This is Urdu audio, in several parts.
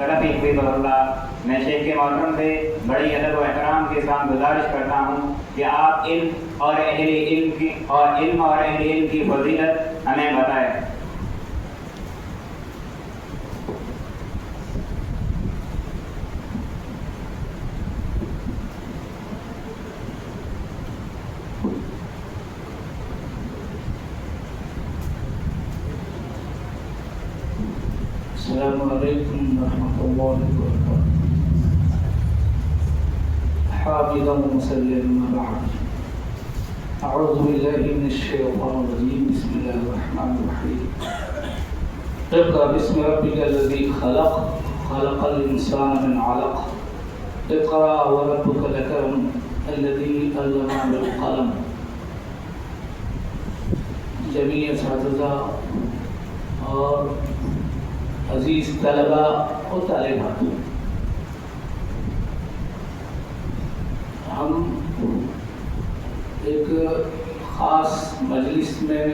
میں شیخ کے محترم سے بڑی ادب و احترام کے ساتھ گزارش کرتا ہوں کہ آپ علم اور اہل علم کی فضیلت ہمیں بتائیں۔ السلام علیکم ورحمۃ اللہ وبرکاتہ۔ حامدا ومسلما بعد، اعوذ باللہ من الشیطان الرجیم، بسم اللہ الرحمن الرحیم۔ اقرأ باسم ربک الذی خلق، خلق الانسان من علق، اقرأ وربک الاکرم الذی علم بالقلم۔ جمیع اساتذہ اور عزیز طلباء و طالبات، ہم ایک خاص مجلس میں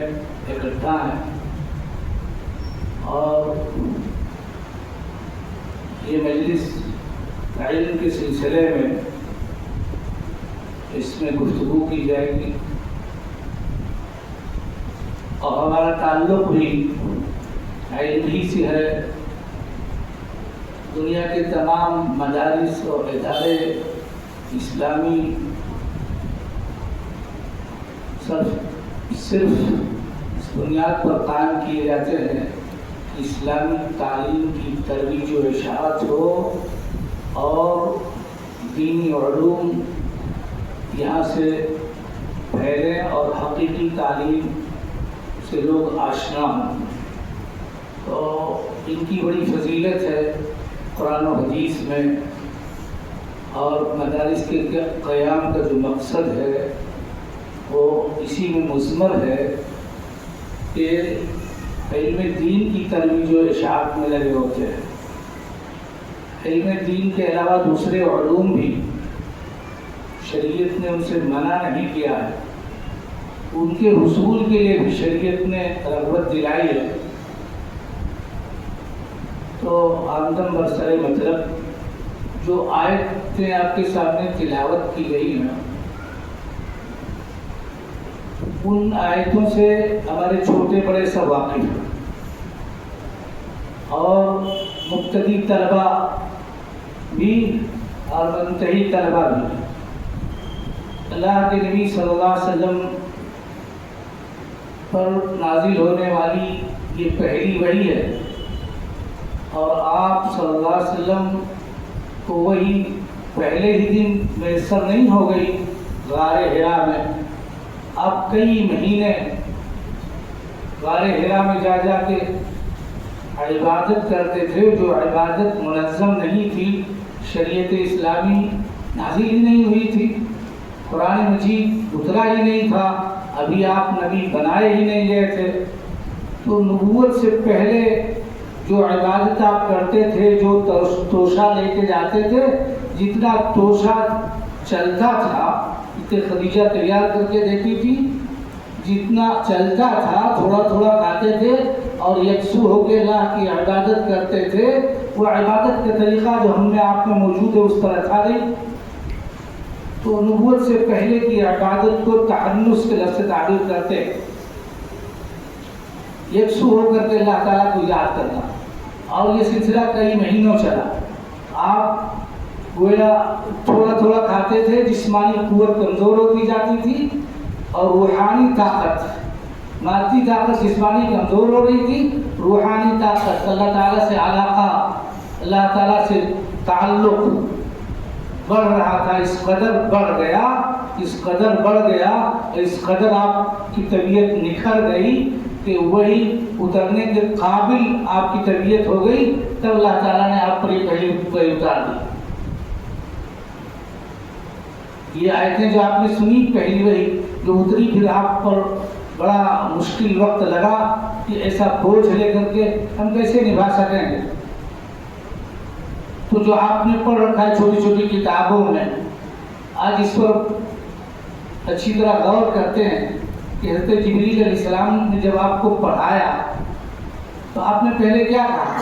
اکٹھا ہیں اور یہ مجلس علم کے سلسلے میں اس میں گفتگو کی جائے گی اور ہمارا تعلق بھی علم ہی سے ہے۔ دنیا کے تمام مدارس اور ادارے اسلامی صرف اس بنیاد پر قائم کیے جاتے ہیں کہ اسلامی تعلیم کی ترویج و اشاعت ہو اور دینی علوم یہاں سے پھیلیں اور حقیقی تعلیم سے لوگ آشنا ہوں۔ تو ان کی بڑی فضیلت ہے قرآن و حدیث میں، اور مدارس کے قیام کا جو مقصد ہے وہ اسی میں مضمر ہے کہ علم دین کی ترویج و اشاعت میں لگے ہوتے ہیں۔ علم دین کے علاوہ دوسرے علوم بھی شریعت نے ان سے منع نہیں کیا ہے، ان کے حصول کے لیے بھی شریعت نے رغبت دلائی ہے۔ تو آمدن برسر مطلب جو آیتیں آپ کے سامنے تلاوت کی گئی ہیں، ان آیتوں سے ہمارے چھوٹے بڑے سب واقف ہیں اور مبتدی طلباء بھی اور منتہی طلباء بھی۔ اللہ کے نبی صلی اللہ علیہ وسلم پر نازل ہونے والی یہ پہلی وحی ہے، اور آپ صلی اللہ علیہ وسلم کو وہی پہلے ہی دن میسر نہیں ہو گئی غار حرا میں۔ آپ کئی مہینے غار حرا میں جا جا کے عبادت کرتے تھے، جو عبادت منظم نہیں تھی، شریعت اسلامی نازل ہی نہیں ہوئی تھی، قرآن مجید اترا ہی نہیں تھا، ابھی آپ نبی بنائے ہی نہیں گئے تھے۔ تو نبوت سے پہلے جو عبادت آپ کرتے تھے، جو توشہ لے کے جاتے تھے، جتنا توشہ چلتا تھا، اتنے خدیجہ تیار کر کے دیتی تھی، جتنا چلتا تھا تھوڑا تھوڑا کھاتے تھے اور یکسو ہو کے اللہ کی عبادت کرتے تھے۔ وہ عبادت کا طریقہ جو ہم نے آپ میں موجود ہے اس طرح تھا نہیں۔ تو نبوت سے پہلے کی عبادت کو تعنس کے لفظ سے تعبیر کرتے، یکسو ہو کر کے اللہ تعالیٰ کو یاد کرنا، اور یہ سلسلہ کئی مہینوں چلا۔ آپ گویا تھوڑا تھوڑا کھاتے تھے، جسمانی قوت کمزور ہوتی جاتی تھی اور روحانی طاقت، مادی طاقت جسمانی کمزور ہو رہی تھی، روحانی طاقت اللہ تعالیٰ سے علاقہ، اللہ تعالیٰ سے تعلق بڑھ رہا تھا۔ اس قدر بڑھ گیا، اس قدر بڑھ گیا، اس قدر آپ کی طبیعت نکھر گئی کہ وہی اترنے کے قابل آپ کی طبیعت ہو گئی، تب اللہ تعالیٰ نے آپ پر یہ پہلی وحی اتار دی۔ یہ آیتیں جو آپ نے سنی، پہلی وحی جو اتری، پھر آپ پر بڑا مشکل وقت لگا کہ ایسا بوجھ لے کر کے ہم کیسے نبھا سکیں گے۔ تو جو آپ نے پڑھ رکھا ہے چھوٹی چھوٹی کتابوں میں، آج اس پر اچھی طرح غور کرتے ہیں کہ حضرت جبریل علیہ السلام نے جب آپ کو پڑھایا تو آپ نے پہلے کیا کہا؟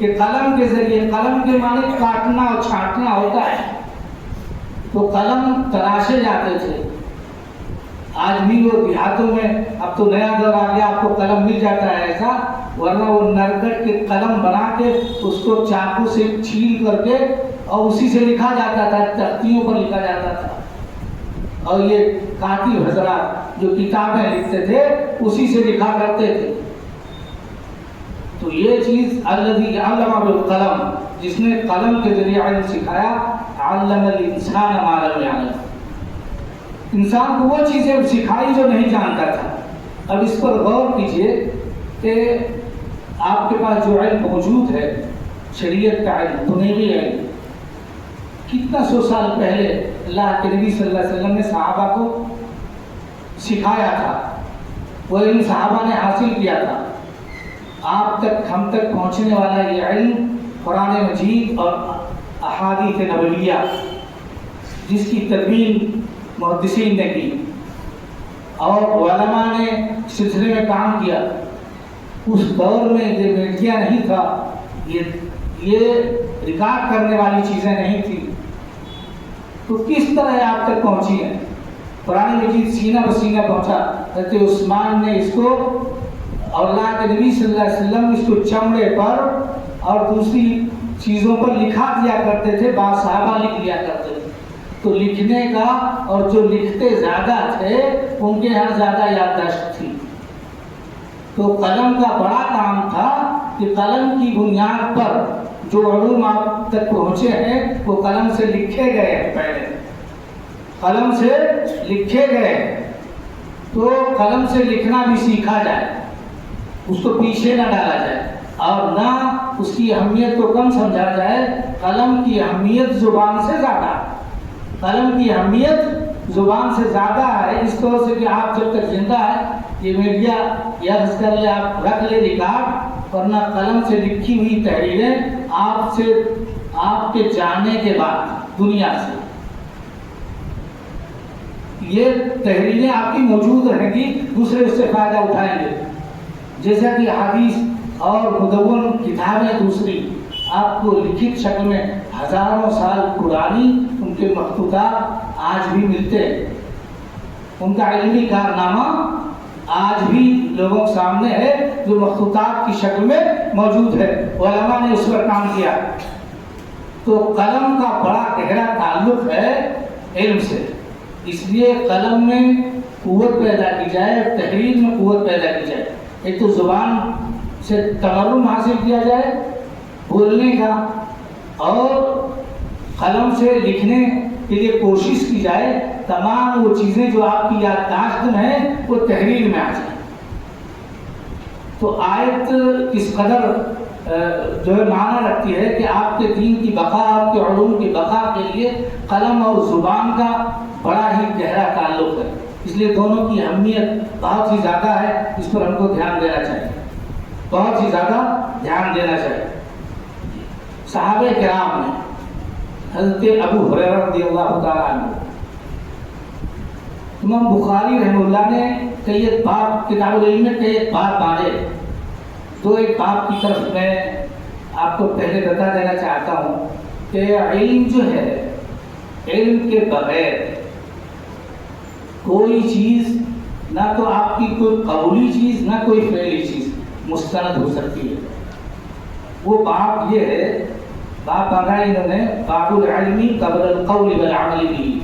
کہ قلم کے ذریعے، قلم کے معنی کاٹنا اور چھانٹنا ہوتا ہے، تو قلم تراشے جاتے تھے. آج بھی وہ دیہاتوں میں، اب تو نیا دور آ گیا، آپ کو قلم مل جاتا ہے ایسا، ورنہ وہ نرگٹ کے قلم بنا کے اس کو چاقو سے چھیل کر کے اور اسی سے لکھا جاتا تھا، تختیوں پر لکھا جاتا تھا. اور یہ کاتب حضرات جو کتابیں لکھتے تھے اسی سے لکھا کرتے تھے. تو یہ چیز الذی علم بالقلم، جس نے قلم کے ذریعے علم سکھایا، علم الانسان ما لم یعلم، انسان کو وہ چیزیں سکھائی جو نہیں جانتا تھا. اب اس پر غور کیجئے کہ آپ کے پاس جو علم موجود ہے، شریعت کا علم، دنیوی علم، کتنا سو سال پہلے اللہ کے نبی صلی اللہ علیہ وسلم نے صحابہ کو سکھایا تھا، وہ علم صحابہ نے حاصل کیا تھا. آپ تک، ہم تک پہنچنے والا یہ علم قرآن مجید اور احادیث نبویہ، جس کی تدوین محدثین نے کی اور علماء نے سلسلے میں کام کیا. اس دور میں یہ میڈیا نہیں تھا، یہ ریکارڈ کرنے والی چیزیں نہیں تھی، تو کس طرح آپ تک پہنچی ہیں؟ قرآن مجید سینہ بسینہ پہنچا. حضرت عثمان نے اس کو، اور اللہ کے نبی صلی اللہ علیہ وسلم اس کو چمڑے پر اور دوسری چیزوں پر لکھا دیا کرتے تھے، بعض صحابہ لکھ لیا کرتے تھے. تو لکھنے کا، اور جو لکھتے زیادہ تھے ان کے یہاں زیادہ یادداشت تھی. تو قلم کا بڑا کام تھا کہ قلم کی بنیاد پر جو علوم آپ تک پہنچے ہیں وہ قلم سے لکھے گئے ہیں. پہلے قلم سے لکھے گئے، تو قلم سے لکھنا بھی سیکھا جائے، اس کو پیچھے نہ ڈالا جائے اور نہ اس کی اہمیت کو کم سمجھا جائے. قلم کی اہمیت زبان سے زیادہ، قلم کی اہمیت زبان سے زیادہ ہے. اس طرح سے کہ آپ جب تک زندہ ہے یہ میڈیا یاد کر لے، آپ رکھ لے ریکارڈ، ورنہ قلم سے لکھی ہوئی تحریریں آپ سے، آپ کے جانے کے بعد دنیا سے یہ تحریریں آپ کی موجود رہیں گی، دوسرے اس سے فائدہ اٹھائیں گے. جیسا کہ حدیث اور مدون کتابیں دوسری آپ کو لکھت شکل میں ہزاروں سال پرانی ان کے مخطوطات آج بھی ملتے ہیں. ان کا علمی کارنامہ آج بھی لوگوں کے سامنے ہے، جو مخطوطات کی شکل میں موجود ہے. علماء نے اس پر کام کیا. تو قلم کا بڑا گہرا تعلق ہے علم سے، اس لیے قلم میں قوت پیدا کی جائے، تحریر میں قوت پیدا کی جائے. ایک تو زبان سے تمرن حاصل کیا جائے بولنے کا، اور قلم سے لکھنے کے لیے کوشش کی جائے تمام وہ چیزیں جو آپ کی یادداشت میں ہیں وہ تحریر میں آ جائیں. تو آیت کس قدر جو ہے معنی رکھتی ہے کہ آپ کے دین کی بقا، آپ کے علوم کی بقا کے لیے قلم اور زبان کا بڑا ہی گہرا تعلق ہے. اس لیے دونوں کی اہمیت بہت ہی زیادہ ہے، اس پر ہم کو دھیان دینا چاہیے، بہت ہی زیادہ دھیان دینا چاہیے. صحابہ کرام میں حضرت ابو ہریرہ رضی اللہ تعالیٰ عنہ، امام بخاری رحمہ اللہ نے کئی ایک باب، کتاب العلم میں کئی ایک باب باندھے. تو ایک باب کی طرف میں آپ کو پہلے بتا دینا چاہتا ہوں کہ علم جو ہے، علم کے بغیر کوئی چیز، نہ تو آپ کی کوئی قولی چیز نہ کوئی فعلی چیز مستند ہو سکتی ہے. وہ باب یہ ہے، باب باندھا انہوں نے، باب العلم قبل القول والعمل به.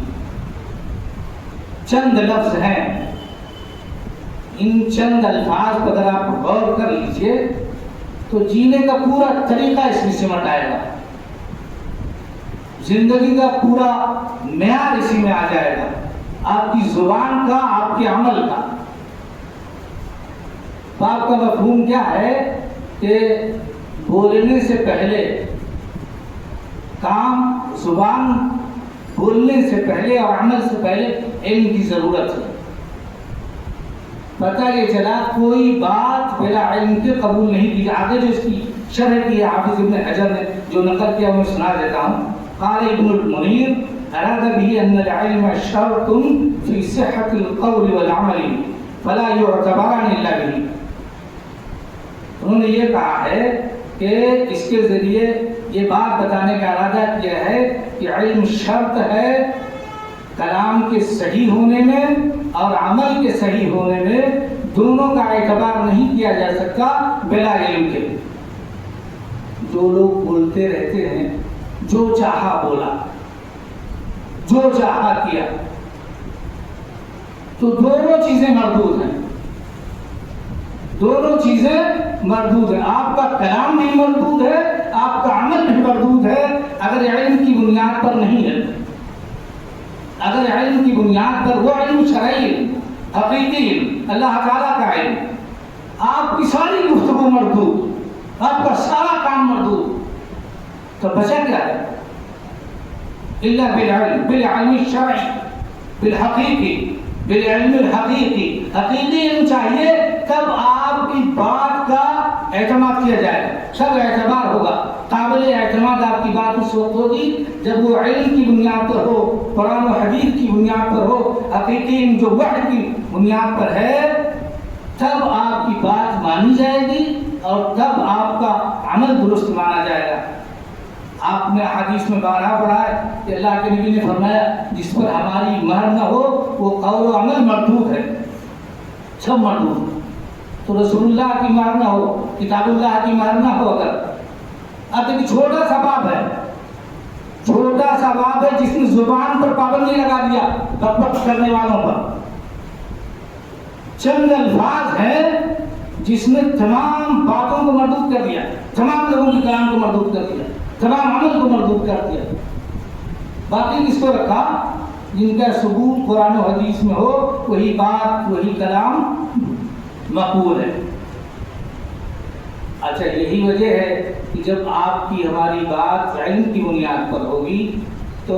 چند لفظ ہیں، ان چند الفاظ پر اگر آپ غور کر لیجئے تو جینے کا پورا طریقہ اس میں سمٹ آئے گا، زندگی کا پورا معیار اسی میں آ جائے گا، آپ کی زبان کا، آپ کے عمل کا. باب کا مفہوم کیا ہے کہ بولنے سے پہلے کام، زبان بولنے سے پہلے اور عمل سے پہلے علم کی ضرورت ہے. پتہ یہ چلا کوئی بات بلا علم کے قبول نہیں کی. آگے جو اس کی شرح کی ہے حافظ ابن حجر نے جو نقل کیا میں سنا دیتا ہوں. قال ابن المنیر اراد به ان العلم شرط في صحة القول والعمل فلا يعتبران الا به. انہوں نے یہ کہا ہے کہ اس کے ذریعے یہ بات بتانے کا ارادہ کیا ہے کہ علم شرط ہے کلام کے صحیح ہونے میں اور عمل کے صحیح ہونے میں، دونوں کا اعتبار نہیں کیا جا سکتا بلا علم کے۔ جو لوگ بولتے رہتے ہیں جو چاہا بولا، جو چاہا کیا، تو دونوں چیزیں مردود ہیں، دونوں چیزیں مردود ہیں۔ آپ کا کلام بھی مردود ہے، آپ کا عمل بھی مردود ہے اگر علم کی بنیاد پر نہیں ہے۔ اگر علم کی بنیاد پر وہ علم شرعی علم، حقیقی علم، اللہ تعالیٰ کا علم، آپ کی ساری گفتگو مردود، آپ کا سارا کام مردود، تو بچا کیا ہے؟ الا بالعلم، بالعلم الشرعی، بالحقیقی، بالعلم الحقیقی۔ حقیقی علم چاہیے تب آپ کی بات کا اعتماد کیا جائے گا، سب اعتبار ہوگا۔ قابل اعتماد آپ کی بات اس وقت ہوگی جب وہ علم کی بنیاد پر ہو، قرآن و حدیث کی بنیاد پر ہو، حقیقی علم جو وحی کی بنیاد پر ہے، تب آپ کی بات مانی جائے گی اور تب آپ کا عمل درست مانا جائے گا۔ آپ نے حدیث میں بارہا پڑھا ہے کہ اللہ کے نبی نے فرمایا جس پر ہماری مہر نہ ہو وہ قول و عمل مردود ہے، سب مردود۔ تو رسول اللہ کی مہر نہ ہو، کتاب اللہ کی مہر نہ ہو، اگر اب ایک چھوٹا سا باب ہے، چھوٹا سا باب ہے جس نے زبان پر پابندی لگا دیا بک بک کرنے والوں پر، چند الفاظ ہیں جس نے تمام باتوں کو مردود کر دیا، تمام لوگوں کے کلام کو مردود کر دیا، تمام عمل کو مردود کر دیا۔ باقی کس کو رکھا؟ جن کا ثبوت قرآن و حدیث میں ہو، وہی بات وہی کلام مقبول ہے۔ اچھا، یہی وجہ ہے کہ جب آپ کی ہماری بات علم کی بنیاد پر ہوگی تو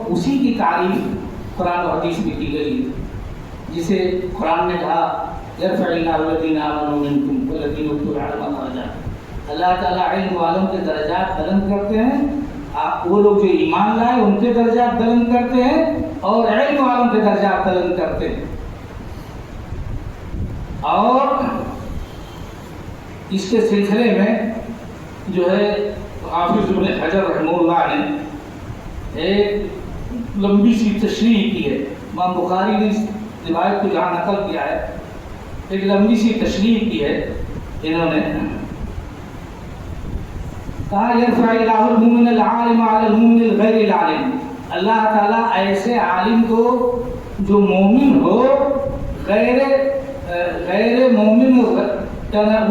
اسی کی تعریف قرآن و حدیث میں کی گئی ہے، جسے قرآن نے کہا یرفع اللہ الذین آمنوا منکم والذین اوتوا العلم درجات۔ اللہ تعالیٰ علم والوں کے درجات بلند کرتے ہیں، وہ لوگ جو ایمان لائے ان کے درجات بلند کرتے ہیں اور علم والوں کے درجات بلند کرتے ہیں۔ اور اس کے سلسلے میں جو ہے حافظ ابن حجر رحمہ اللہ نے ایک لمبی سی تشریح کی ہے۔ امام بخاری نے اس روایت کو جہاں نقل کیا ہے، ایک لمبی سی تشریح کی ہے۔ انہوں نے کہا یرفع اللہ المؤمن العالم علی المؤمن الغیر العالم۔ اللہ تعالیٰ ایسے عالم کو جو مومن ہو غیر مومن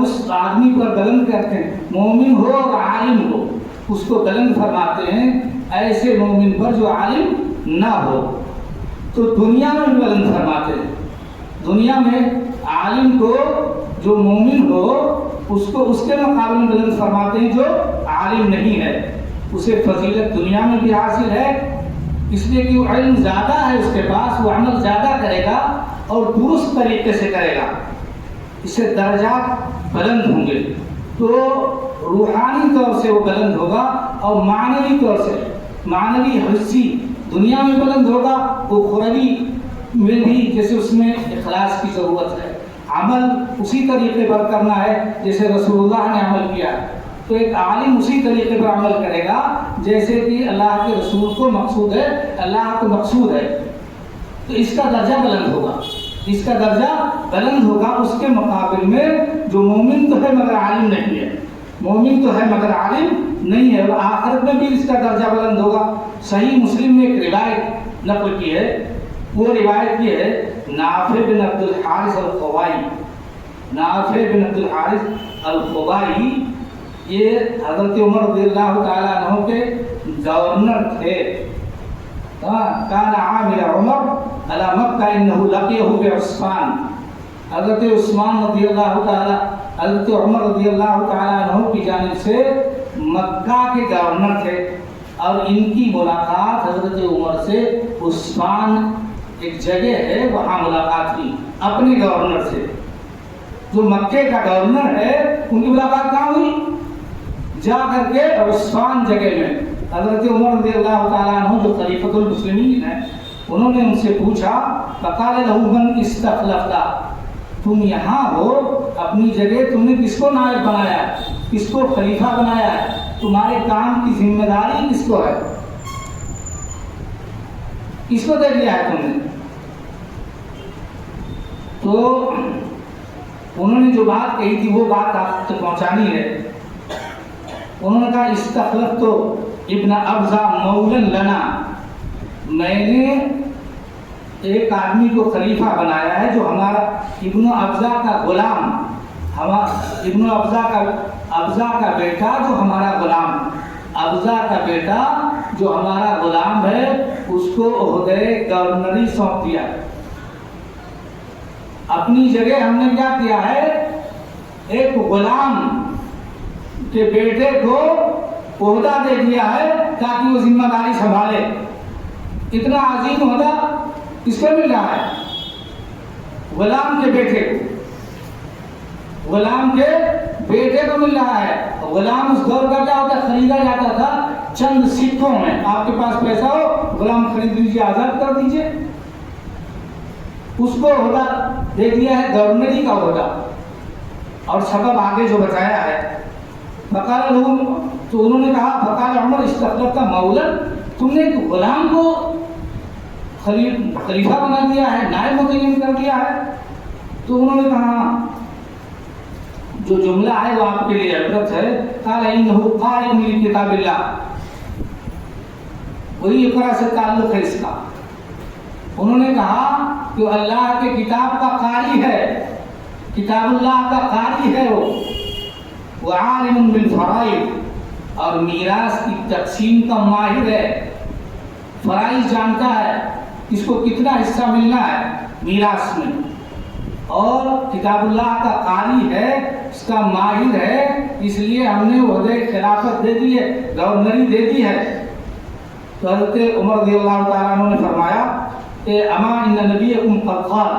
اس آدمی پر بلند کرتے ہیں، مومن ہو اور عالم ہو اس کو بلند فرماتے ہیں ایسے مومن پر جو عالم نہ ہو۔ تو دنیا میں بھی بلند فرماتے ہیں، دنیا میں عالم کو جو مومن ہو اس کو اس کے مقابلے میں بلند فرماتے ہیں جو عالم نہیں ہے، اسے فضیلت دنیا میں بھی حاصل ہے، اس لیے کہ وہ علم زیادہ ہے اس کے پاس، وہ عمل زیادہ کرے گا اور درست طریقے سے کرے گا، اس سے درجات بلند ہوں گے۔ تو روحانی طور سے وہ بلند ہوگا اور معنوی طور سے، معنوی حسی دنیا میں بلند ہوگا، وہ اخروی میں بھی جیسے اس میں اخلاص کی ضرورت ہے، عمل اسی طریقے پر کرنا ہے جیسے رسول اللہ نے عمل کیا ہے۔ تو ایک عالم اسی طریقے پر عمل کرے گا جیسے کہ اللہ کے رسول کو مقصود ہے، اللہ کو مقصود ہے، تو اس کا درجہ بلند ہوگا، اس کا درجہ بلند ہوگا اس کے مقابل میں جو مومن تو ہے مگر عالم نہیں ہے، مومن تو ہے مگر عالم نہیں ہے، اور آخرت میں بھی اس کا درجہ بلند ہوگا۔ صحیح مسلم نے ایک روایت نقل کی ہے، وہ روایت یہ ہے نافع بن عبد الحارث الخوائی، نافع بن عبد الحارث الخوائی یہ حضرت عمر رضی اللہ تعالیٰ عنہ کے گورنر تھے۔ کان عامل عمر علی مکہ انہ لقیہ بعثمان، حضرت عثمان رضی اللہ تعالیٰ، حضرت عمر رضی اللہ تعالیٰ عنہ کی جانب سے مکہ کے گورنر تھے اور ان کی ملاقات حضرت عمر سے عثمان ایک جگہ ہے وہاں ملاقات ہوئی اپنے گورنر سے، جو مکے کا گورنر ہے ان کی ملاقات کہاں ہوئی؟ جا کر کے عثمان جگہ میں۔ حضرت عمر رضی اللہ تعالیٰ عنہ جو خلیفۃ المسلمین ہیں انہوں نے ان سے پوچھا فقال له من استخلفت، تم یہاں ہو اپنی جگہ تم نے کس کو نائب بنایا؟ کس کو خلیفہ بنایا ہے، تمہارے کام کی ذمہ داری کس کو ہے، کس کو دے دیا ہے تم نے؟ تو انہوں نے جو بات کہی تھی وہ بات آپ تک پہنچانی ہے۔ انہوں نے کہا استخلف تو ابن ابزا مولن لنا، میں نے ایک آدمی کو خلیفہ بنایا ہے جو ہمارا ابن ابزا کا غلام، ابن ابزا کا بیٹا جو ہمارا غلام، ابزا کا بیٹا جو ہمارا غلام ہے اس کو عہدہ گورنری سونپ دیا۔ اپنی جگہ ہم نے کیا کیا ہے، ایک غلام کے بیٹے کو عہدہ دے دیا ہے تاکہ وہ ذمہ داری سنبھالے۔ اتنا عظیم عہدہ کس کو مل رہا ہے؟ غلام کے بیٹے کو، غلام کے بیٹے کو مل رہا ہے۔ غلام اس دور کا کیا ہوتا ہے، خریدا جاتا تھا چند سکوں میں۔ آپ کے پاس پیسہ ہو، غلام خرید لیجیے، آزاد کر دیجیے۔ اس کو عہدہ دے دیا ہے گورنری کا عہدہ، اور سبب آگے جو بتایا ہے۔ فقال لهم، تو انہوں نے کہا فقال عمر استخلفت مولا، تم نے ایک غلام کو خلیفہ بنا دیا ہے، نائب متعین کر دیا ہے۔ تو انہوں نے کہا جو جملہ ہے وہ آپ کے لیے عبرت ہے۔ قال انه قائم لکتاب اللہ، وہی اقرا سے تعلق ہے اس کا۔ انہوں نے کہا کہ اللہ کے کتاب کا قاری ہے، کتاب اللہ کا قاری ہے وہ عالم بالفرائض، اور میراث کی تقسیم کا ماہر ہے، فرائض جانتا ہے اس کو کتنا حصہ ملنا ہے میراث میں، اور کتاب اللہ کا قاری ہے، اس کا ماہر ہے، اس لیے ہم نے عہدہ خلافت دے دی ہے، گورنری دے دی ہے۔ تو حضرت عمر رضی اللہ تعالیٰ عنہ نے فرمایا کہ اما ان نبیکم قد قال،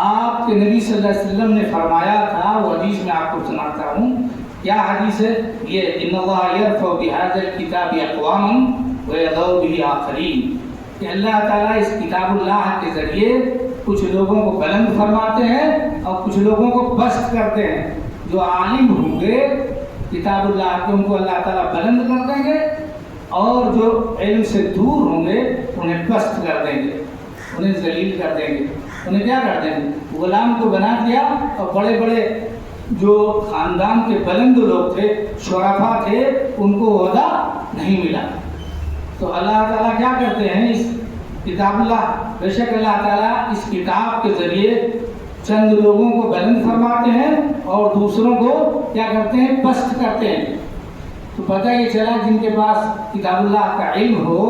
آپ کے نبی صلی اللہ علیہ وسلم نے فرمایا تھا، وہ حدیث میں آپ کو سناتا ہوں۔ کیا حدیث ہے یہ؟ ان اللہ یرفع بهذا الكتاب اقواما ويضع به آخرین، کہ اللہ تعالیٰ اس کتاب اللہ کے ذریعے کچھ لوگوں کو بلند فرماتے ہیں اور کچھ لوگوں کو پست کرتے ہیں۔ جو عالم ہوں گے کتاب اللہ کے، ان کو اللہ تعالیٰ بلند کر دیں گے، اور جو علم سے دور ہوں گے انہیں پست کر دیں گے، انہیں ذلیل کر دیں گے۔ انہیں کیا کر دیں گے؟ غلام کو بنا دیا، اور بڑے بڑے جو خاندان کے بلند لوگ تھے، شرفا تھے، ان کو عہدہ نہیں ملا۔ تو اللہ تعالیٰ کیا کرتے ہیں، اس کتاب اللہ، بے شک اللہ تعالیٰ اس کتاب کے ذریعے چند لوگوں کو بلند فرماتے ہیں اور دوسروں کو کیا کرتے ہیں، پست کرتے ہیں۔ تو پتہ یہ چلا جن کے پاس کتاب اللہ کا علم ہو،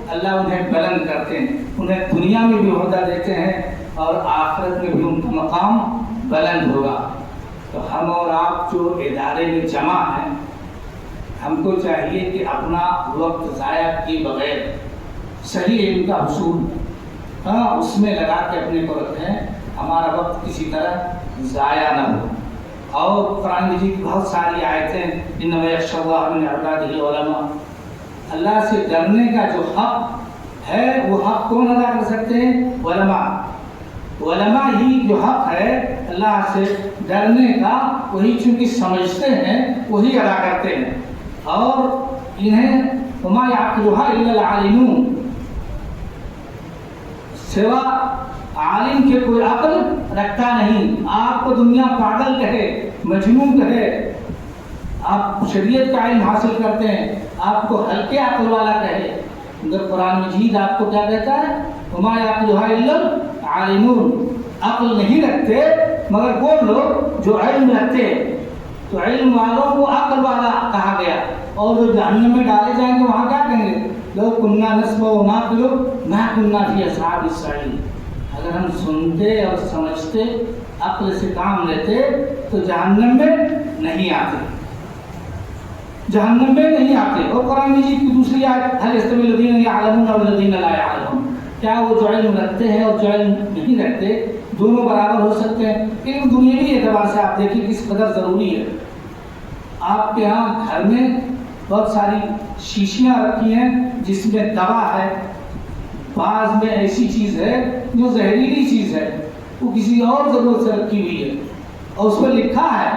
اللہ انہیں بلند کرتے ہیں، انہیں دنیا میں بھی عہدہ دیتے ہیں اور آخرت میں بھی ان کا مقام بلند ہوگا۔ تو ہم اور آپ جو ادارے میں جمع ہیں، ہم کو چاہیے کہ اپنا وقت ضائع کیے بغیر صحیح علم کا حصول اس میں لگا کے اپنے کو رکھیں، ہمارا وقت کسی طرح ضائع نہ ہو۔ اور قرآن مجید کی بہت ساری آیتیں، انما یخشی اللہ من عبادہ العلماء، اللہ سے ڈرنے کا جو حق ہے وہ حق کون ادا کر سکتے ہیں؟ علماء۔ علماء ہی جو حق ہے اللہ سے ڈرنے کا، وہی چونکہ سمجھتے ہیں وہی ادا کرتے ہیں، اور انہیں وما یعقلها الا العالمون، سوا عالم کے کوئی عقل رکھتا نہیں۔ آپ کو دنیا پاگل کہے، مجنون کہے، آپ شریعت کا علم حاصل کرتے ہیں، آپ کو ہلکے عقل والا کہے، مگر قرآن مجید آپ کو کیا کہتا ہے؟ وما یعقلها الا العالمون، عقل نہیں رکھتے مگر وہ لوگ جو علم رکھتے ہیں۔ تو علم والوں کو عقل والا کہا گیا، اور جو جہنم میں ڈالے جائیں گے وہاں کیا کہیں گے؟ لو كنا نسمع ونعقل ما كنا في اصحاب السعير، اگر ہم سنتے اور سمجھتے، عقل سے کام لیتے تو جہنم میں نہیں آتے، جہنم میں نہیں آتے۔ اور قرآن مجید کی دوسری آیت، هل يستوي الذين يعلمون والذين لا يعلمون، کیا وہ جو علم رکھتے ہیں اور جو علم نہیں رکھتے دونوں برابر ہو سکتے ہیں؟ علم دنیاوی اعتبار سے آپ دیکھیں کس قدر ضروری ہے۔ آپ کے ہاں گھر میں بہت ساری شیشیاں رکھی ہیں جس میں دوا ہے، بعض میں ایسی چیز ہے جو زہریلی چیز ہے، وہ کسی اور ضرورت سے رکھی ہوئی ہے، اور اس پر لکھا ہے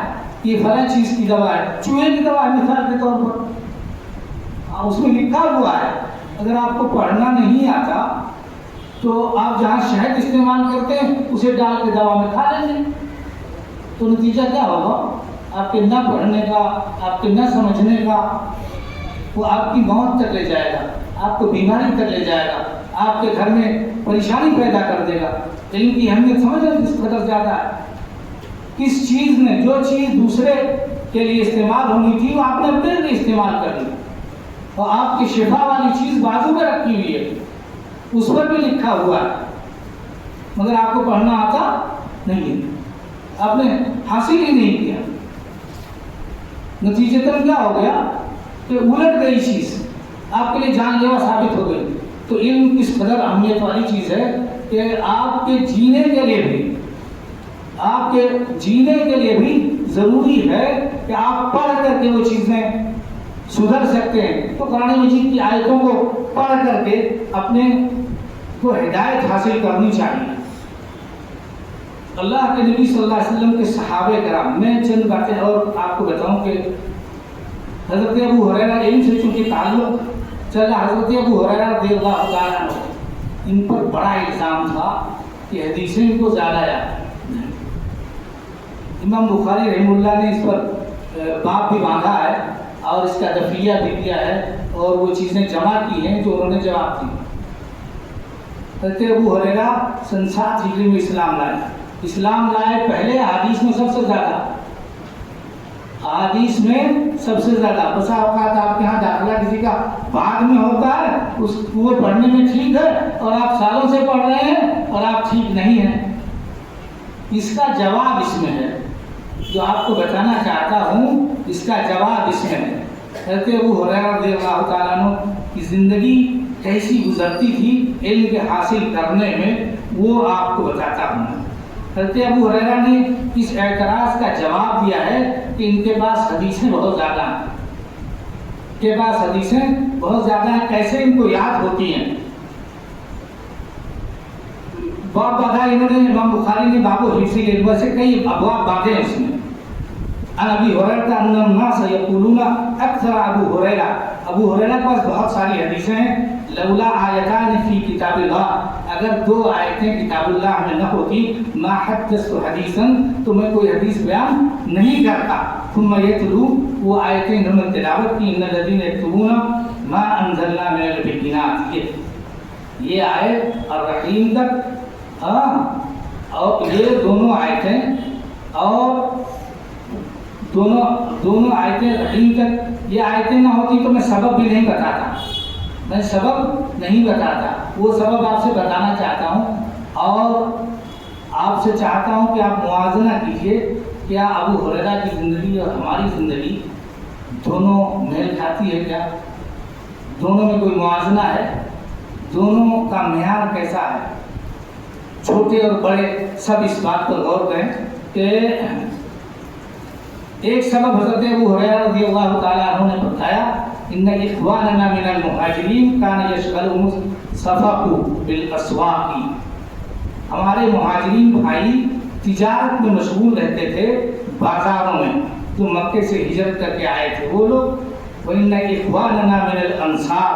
یہ فلاں چیز کی دوا ہے، چوہے کی دوا ہے مثال کے طور پر، اس میں لکھا ہوا ہے. اگر آپ کو پڑھنا نہیں آتا تو آپ جہاں شہد استعمال کرتے ہیں اسے ڈال کے دوا میں کھا لیں گے، تو نتیجہ کیا ہوگا؟ آپ کے نہ پڑھنے کا، آپ کے نہ سمجھنے کا، وہ آپ کی موت تک لے جائے گا، آپ کو بیماری تک لے جائے گا، آپ کے گھر میں پریشانی پیدا کر دے گا. علم کی اہمیت سمجھ رہے کس قدر زیادہ ہے. کس چیز نے، جو چیز دوسرے کے لیے استعمال ہونی تھی وہ آپ نے اپنے لیے استعمال کر لی، اور آپ کی شفا والی چیز بازو میں رکھی ہوئی ہے، اس پر بھی لکھا ہوا ہے، مگر آپ کو پڑھنا آتا نہیں ہے، آپ نے حاصل ہی نہیں کیا. نتیجتاً کیا ہو گیا کہ الٹ گئی چیز، آپ کے لیے جان لیوا ثابت ہو گئی. تو علم کس قدر اہمیت والی چیز ہے کہ آپ کے جینے کے لیے بھی، آپ کے جینے کے لیے بھی ضروری ہے کہ آپ پڑھ کر کے وہ چیزیں سدھر سکتے ہیں. تو قرآن مجید کی آیتوں کو پڑھ کر کے اپنے کو ہدایت حاصل کرنی چاہیے. اللہ کے نبی صلی اللہ علیہ وسلم کے صحابہ کرام، میں چند باتیں اور آپ کو بتاؤں کہ حضرت ابو ہریرہ علم سے چونکہ تعلق چلا، حضرت ابو ہریرہ رضی اللہ تعالیٰ عنہ، ان پر بڑا الزام تھا کہ حدیثیں ان کو زیادہ یاد. امام بخاری رحمہ اللہ نے اس پر باب بھی باندھا ہے اور اس کا دفعیہ بھی دیا ہے اور وہ چیزیں جمع کی ہیں جو انہوں نے جواب دی. حضرت ابو ہریرہ سن 7 ہجری میں اسلام لائے. اسلام لائے پہلے حدیث میں سب سے زیادہ، حدیث میں سب سے زیادہ. بسا اوقات آپ کے ہاں داخلہ کسی کا بعد میں ہوتا ہے، اس وہ پڑھنے میں ٹھیک ہے اور آپ سالوں سے پڑھ رہے ہیں اور آپ ٹھیک نہیں ہیں. اس کا جواب اس میں ہے، جو آپ کو بتانا چاہتا ہوں اس کا جواب اس میں ہے. حضرت ابو ہریرہ رضی اللہ تعالیٰ عنہ کی زندگی کیسی گزرتی تھی علم کے حاصل کرنے میں، وہ آپ کو بتاتا ہوں. حضرت ابو ہریرہ نے اس اعتراض کا جواب دیا ہے کہ ان کے پاس حدیثیں بہت زیادہ ہیں، کے پاس حدیثیں بہت زیادہ ہیں، کیسے ان کو یاد ہوتی ہیں. باب باندھا انہوں نے، امام بخاری نے باب حفظ العلم سے کئی ابواب باندھے اس میں. عن ابی ہریرہ ان الناس یقولون اکثر ابو ہریرہ، ابو ہریرہ کے پاس بہت ساری حدیثیں ہیں. لولا آیتان فی کتاب اللہ، اگر 2 آیتیں کتاب اللہ میں نہ ہوتی، ما حدثت حدیثا، تو میں کوئی حدیث بیان نہیں کرتا. ثم یتلو، وہ آیتیں انہوں نے تلاوت کی. ان الذین یکتبون ما انزلنا من البینات، یہ آیت الرحیم تک، اور یہ دونوں آیتیں، اور دونوں آیتیں رحیم تک، یہ آیتیں نہ ہوتی تو میں سبب بھی نہیں بتاتا، میں سبب نہیں بتاتا. وہ سبب آپ سے بتانا چاہتا ہوں اور آپ سے چاہتا ہوں کہ آپ موازنہ کیجئے. کیا ابو ہریرہ کی زندگی اور ہماری زندگی دونوں میل کھاتی ہے؟ کیا دونوں میں کوئی موازنہ ہے؟ دونوں کا معیار کیسا ہے؟ چھوٹے اور بڑے سب اس بات پر غور کریں کہ ایک سبب حضرت ابو ہریرہ رضی اللہ تعالیٰ عنہ نے بتایا، ان اخواننا من المہاجرین کان یشغلهم الصفق بالاسواق، ہمارے مہاجرین بھائی تجارت میں مشغول رہتے تھے بازاروں میں، جو مکے سے ہجرت کر کے آئے تھے وہ لوگ. وان اخواننا من الانصار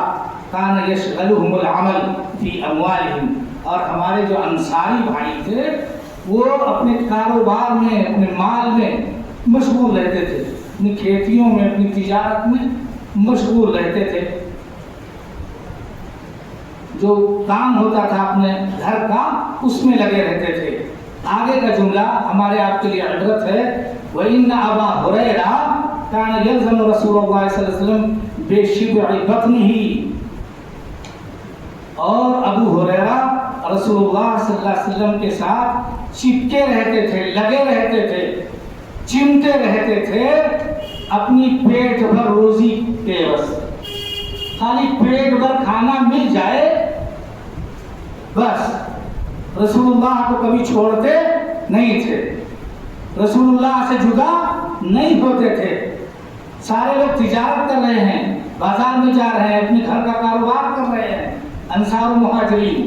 کان یشغلهم العمل فی اموالهم، اور ہمارے جو انصاری بھائی تھے وہ اپنے کاروبار میں، اپنے مال میں مشغول رہتے تھے، اپنی کھیتیوں میں، اپنی تجارت میں مشغول رہتے تھے. جو کام ہوتا تھا اپنے گھر کا اس میں لگے رہتے تھے. آگے کا جملہ ہمارے آپ کے لیے عبرت ہے. وَإِنَّ أَبَا هُرَيْرَةَ كَانَ يَلْزَمُ رَسُولَ اللَّهِ صلی اللہ علیہ وسلم بِشِبْعِ بَطْنِهِ، اور ابو ہریرہ رسول اللہ صلی اللہ علیہ وسلم کے ساتھ چپکے رہتے تھے، لگے رہتے تھے، چمٹے رہتے تھے اپنی پیٹ بھر روزی کے عوض. خالی پیٹ بھر کھانا مل جائے بس. رسول اللہ کو کبھی چھوڑتے نہیں تھے، رسول اللہ سے جدا نہیں ہوتے تھے. سارے لوگ تجارت کر رہے ہیں، بازار میں جا رہے ہیں، اپنے گھر کا کاروبار کر رہے ہیں، انصار و مہاجرین.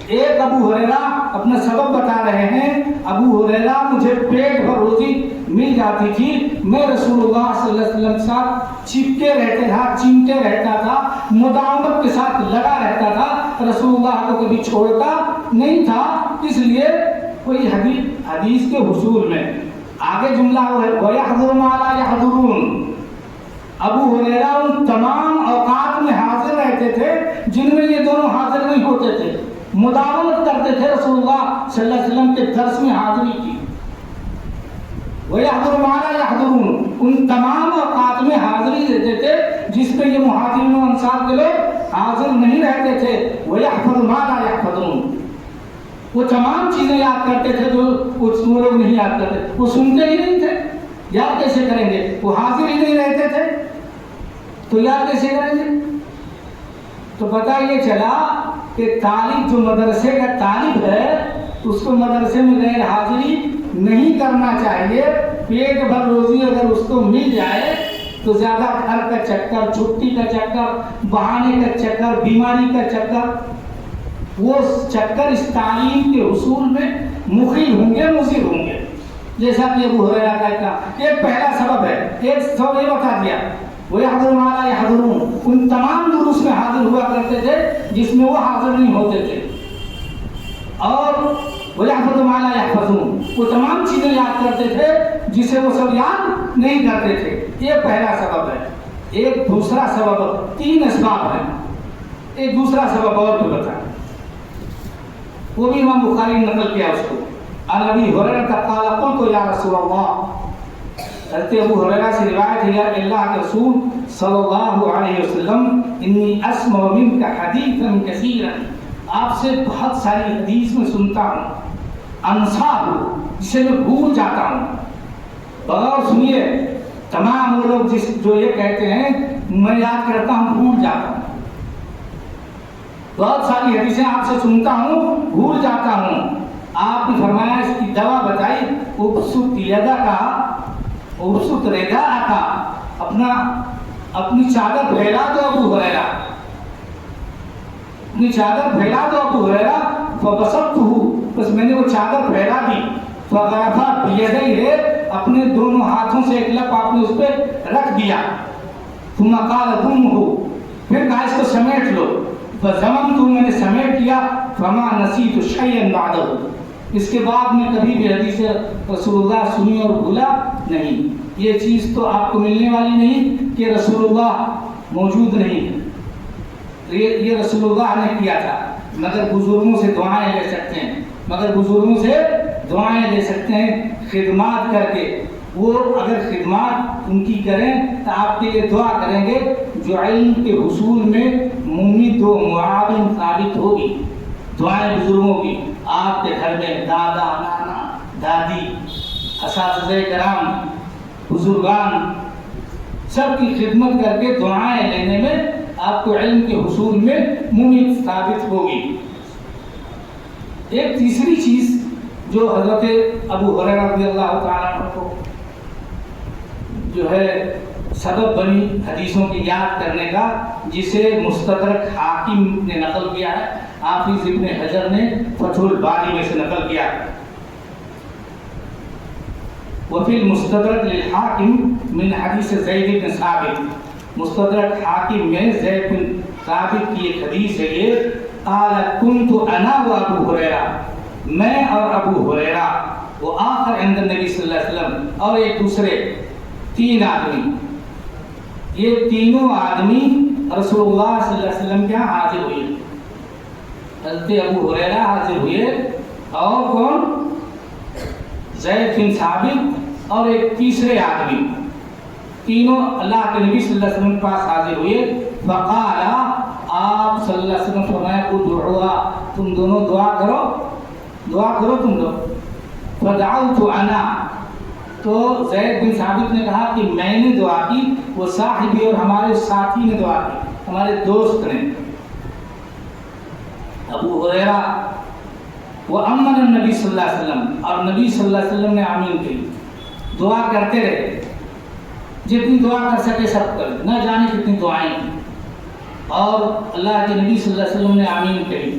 ایک ابو ہریرہ اپنا سبب بتا رہے ہیں، ابو ہریرہ مجھے پیٹ بھر روزی مل جاتی تھی، میں رسول اللہ صلی اللہ علیہ وسلم کے ساتھ چپکے رہتا تھا، چمٹے رہتا تھا، مداومت کے ساتھ لگا رہتا تھا، رسول اللہ کو کبھی چھوڑتا نہیں تھا۔ اس لیے کوئی حدیث کے حصول میں آگے جملہ ہے وَيَحْضُرُ مَا لَا يَحْضُرُونَ، ابو ہریرہ ان تمام اوقات میں حاضر رہتے تھے جن میں یہ دونوں حاضر نہیں ہوتے تھے، مداومت کرتے تھے رسول اللہ صلی اللہ علیہ وسلم کے درس میں حاضری کی۔ وَيَحْضُرُ مَا لَا يَحْضُرُونَ، ان تمام اوقات میں حاضری دیتے تھے جس میں یہ مہاجرین و انصار کے لوگ حاضر نہیں رہتے تھے۔ وَيَحْفَظُ مَا لَا يَحْفَظُونَ، وہ تمام چیزیں یاد کرتے تھے جو وہ لوگ نہیں یاد کرتے، وہ سنتے ہی نہیں تھے، یاد کیسے کریں گے؟ وہ حاضر ہی نہیں رہتے تھے تو یاد کیسے کریں گے؟ تو پتہ یہ چلا کہ طالب جو مدرسے کا طالب ہے اس کو مدرسے میں غیر حاضری نہیں کرنا چاہیے۔ پیٹ بھر روزی اگر اس کو مل جائے تو زیادہ گھر کا چکر، چھٹی کا چکر، بہانے کا چکر، بیماری کا چکر، وہ چکر اس تعلیم کے حصول میں مخل ہوں گے، مضر ہوں گے۔ جیسا کہ ابو ہریرہ کا ایک پہلا سبب ہے، ایک سبب یہ بتا دیا وَيَحْضُرُ مَا لَا يَحْضُرُونَ، ان تمام دروس میں حاضر ہوا کرتے تھے جس میں وہ حاضر نہیں ہوتے تھے، اور وَيَحْفَظُ مَا لَا يَحْفَظُونَ، وہ تمام چیزیں یاد کرتے تھے جسے وہ سب یاد نہیں کرتے تھے۔ یہ پہلا سبب ہے۔ ایک دوسرا سبب، تین اسباب ہیں، ایک دوسرا سبب اور بھی بتا، وہ بھی امام بخاری نے نقل کیا اس کو۔ عن ابی ہریرہ قال قلت یا رسول اللہ، حضرت ابو ہریرہ سے روایت ہے کہ اللہ کے رسول صلی اللہ علیہ وسلم انی اسمع منک حدیثا کثیرا، آپ سے بہت ساری حدیث میں سنتا ہوں، انصاب جسے میں بھول جاتا ہوں۔ بغور سنیے، تمام وہ لوگ جو یہ کہتے ہیں میں یاد کرتا ہوں بھول جاتا ہوں، بہت ساری حدیثیں آپ سے سنتا ہوں بھول جاتا ہوں۔ آپ نے فرمایا اس کی دوا بتائی، ابسط یدا کا ابسط ردا کا، اپنی چادر پھیلا دو ابو ہریرہ، اپنی چادر پھیلا دو ابو ہریرہ، فبسطتہ، بس میں نے وہ چادر پھیلا دی، فغرفا بیدیہ، اپنے دونوں ہاتھوں سے ایک لپ آپ نے اس پہ رکھ دیا، ثم قال ضمہ، پھر کہا اس کو سمیٹ لو، فضممت، میں نے سمیٹ لیا، فما نسیت شیئا بعدہ، اس کے بعد میں کبھی بھی حدیث رسول اللہ سنی اور بھولا نہیں۔ یہ چیز تو آپ کو ملنے والی نہیں کہ رسول اللہ موجود نہیں ہے، یہ رسول اللہ نے کیا تھا، مگر بزرگوں سے دعائیں لے سکتے ہیں، مگر بزرگوں سے دعائیں لے سکتے ہیں خدمات کر کے۔ وہ اگر خدمات ان کی کریں تو آپ کے لیے دعا کریں گے، جو علم کے حصول میں ممید و معاون ثابت ہوگی۔ دعائیں بزرگوں کی، آپ کے گھر میں دادا، نانا، دادی، اساتذہ کرام، بزرگان، سب کی خدمت کر کے دعائیں لینے میں آپ کو علم کے حصول میں ممید ثابت ہوگی۔ ایک تیسری چیز جو حضرت ابو ہریرہ رضی اللہ تعالیٰ عنہ کو جو ہے سبب بنی حدیثوں کی یاد کرنے کا، جسے مستدرک حاکم نے نقل کیا ہے، حافظ ابن حجر نے فتح الباری میں سے نقل کیا ہے، وفی المستدرک للحاکم من حدیث زید بن ثابت، مستدرک حاکم میں زید بن ثابت کی ایک حدیث ہے، یہ قال کنت انا و ابو ہریرہ، میں اور ابو ہریرہ، وہ آخر عند النبی صلی اللہ علیہ وسلم، اور ایک دوسرے تین آدمی، یہ تینوں آدمی رسول اللہ صلی اللہ علیہ وسلم کے یہاں حاضر ہوئے، حضرت ابو ہریرہ حاضر ہوئے، اور کون؟ زید بن ثابت اور ایک تیسرے آدمی، تینوں اللہ کے نبی صلی اللہ علیہ وسلم کے پاس حاضر ہوئے۔ فقال، آپ صلی اللہ علیہ وسلم فرمایا ادعوا، تم دونوں دعا کرو، دعا کرو تم لوگ۔ فدعوت انا، تو زید بن ثابت نے کہا کہ میں نے دعا کی، وہ صاحبی اور ہمارے ساتھی نے دعا کی، ہمارے دوست نے۔ ابو ہریرہ وَأَمَّنَ النبی صلی اللہ علیہ وسلم، اور نبی صلی اللہ علیہ وسلم نے آمین کہی، دعا کرتے رہے، جتنی دعا کر سکے سب کر، نہ جانے کتنی دعائیں کی، اور اللہ کے نبی صلی اللہ علیہ وسلم نے آمین کہی۔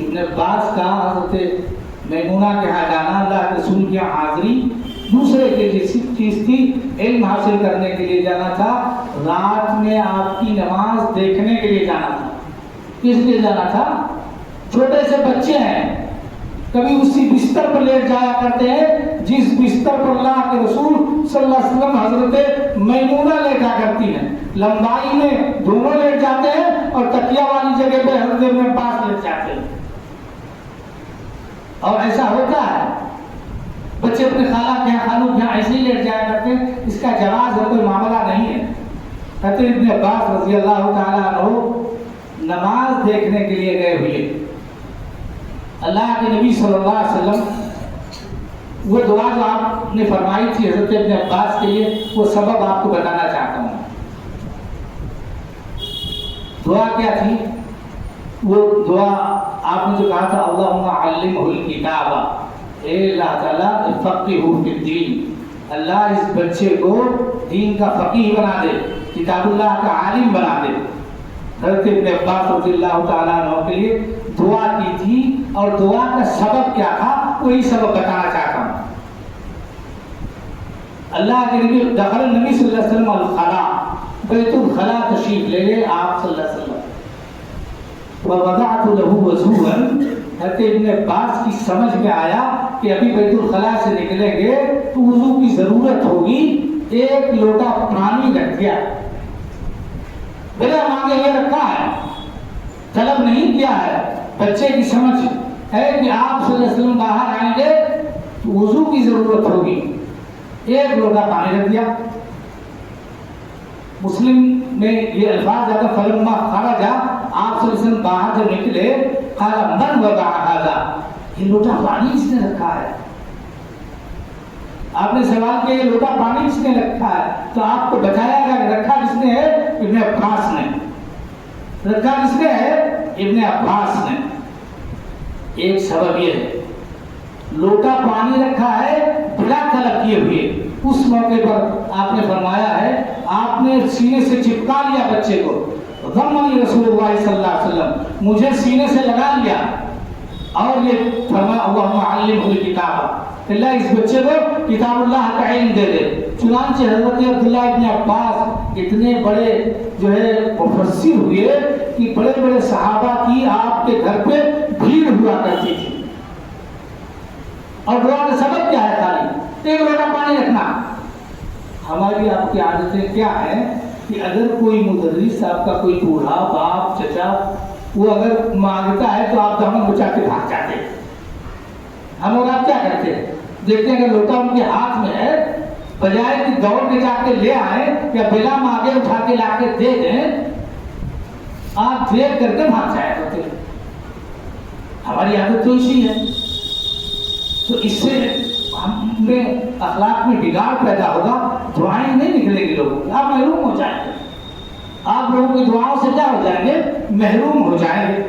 ابن عباس کا حضرت میمونہ کے یہاں جانا، اللہ کے رسول کے یہاں حاضری دوسرے کے جیسی چیز تھی، علم حاصل کرنے کے لیے جانا تھا، رات میں آپ کی نماز دیکھنے کے لیے جانا تھا۔ کس لیے جانا تھا؟ چھوٹے سے بچے ہیں، کبھی اسی بستر پر لیٹ جایا کرتے ہیں جس بستر پر اللہ کے رسول صلی اللہ علیہ وسلم حضرت میمونہ لیٹا کرتی ہیں، لمبائی میں دونوں لیٹ جاتے ہیں اور تکیہ والی جگہ پہ حضرت ابن عباس لیٹ جاتے ہیں۔ اور ایسا ہوتا ہے، بچے اپنے خالہ کے یہاں خالو کے یہاں ایسے ہی لیٹ جایا کرتے ہیں، اس کا جواز ہے، کوئی معاملہ نہیں ہے۔ حضرت ابن عباس رضی اللہ تعالیٰ عنہ نماز دیکھنے کے لیے گئے ہوئے، اللہ کے نبی صلی اللہ علیہ وسلم وہ دعا جو آپ نے فرمائی تھی حضرت ابن عباس کے لیے، وہ سبب آپ کو بتانا چاہتا ہوں۔ دعا کیا تھی؟ وہ دعا آپ نے جو کہا تھا، اللہم علمہ الکتاب، اے اللہ تعالیٰ فقہہ فی الدین، اللہ اس بچے کو دین کا فقیہ بنا دے، کتاب اللہ کا عالم بنا دے۔ حضرت ابن عباس رضی اللہ تعالیٰ عنہ کے لیے دعا کی تھی، اور دعا کا سبب کیا تھا وہی سبب بتانا چاہتا ہوں۔ اللہ کے نبی دخل نبی صلی اللہ علیہ وسلم الخلا، بیت الخلا تشریف لے گئے آپ صلی اللہ علیہ وسلم، ووضعت له وضوءا، حضرت ابن عباس کی سمجھ میں آیا کہ ابھی بیت الخلا سے نکلیں گے تو وضو کی ضرورت ہوگی، ایک لوٹا پانی رکھ دیا، بلا مانگے یہ رکھا ہے، طلب نہیں کیا ہے، بچے کی سمجھ ہے کہ آپ صلی اللہ علیہ وسلم باہر آئیں گے تو وضو کی ضرورت ہوگی، ایک لوٹا پانی رکھ دیا۔ مسلم میں یہ الفاظ آتا فلما خرج، آپ صلی اللہ علیہ وسلم باہر جب نکلے، قال من وضع هذا، یہ لوٹا پانی اس نے رکھا ہے۔ آپ نے سوال کیا یہ لوٹا پانی کس نے رکھا ہے، تو آپ کو بتایا گیا کہ رکھا کس نے ہے؟ ابن عباس نے۔ رکھا کس نے ہے؟ ابن عباس نے۔ ایک سبب یہ ہے، لوٹا پانی رکھا ہے بلا طلب کیے ہوئے، اس موقع پر آپ نے فرمایا ہے، آپ نے سینے سے چپکا لیا بچے کو، ضمنی رسول اللہ صلی اللہ علیہ وسلم، مجھے سینے سے لگا لیا، اور یہ فرمایا اللہم علمہ الکتاب، اللہ اس بچے کو کتاب اللہ کا علم دے دے۔ چنانچہ حضرت عبداللہ ابن عباس اتنے بڑے جو ہے مفسر ہوئے کہ بڑے بڑے صحابہ کی آپ کے گھر پہ بھیڑ ہوا کرتی تھی۔ اور دعا کا سبب کیا ہے؟ خالی ایک لوٹا پانی رکھنا۔ ہماری آپ کی عادتیں کیا ہیں کہ اگر کوئی مدرس، آپ کا کوئی بوڑھا باپ چچا، وہ اگر مانگتا ہے تو آپ دامن بچا کے بھاگ جاتے ہیں۔ ہم لوگ آپ کیا کرتے ہیں؟ دیکھتے ہیں اگر لوٹا ان کے ہاتھ میں ہے، بجائے کہ دوڑ کے جا کے لے آئیں یا بلا مانگے اٹھا کے لا کے دے دیں، آپ دیکھ کر کے بھاگ جایا کرتے ہیں۔ ہماری عادت تو اسی ہے۔ تو اس سے ہم میں اخلاق میں بگاڑ پیدا ہوگا، دعائیں نہیں نکلیں گی لوگوں کی، آپ محروم ہو جائیں گے، آپ لوگوں کی دعاؤں سے کیا ہو جائیں گے؟ محروم ہو جائیں گے۔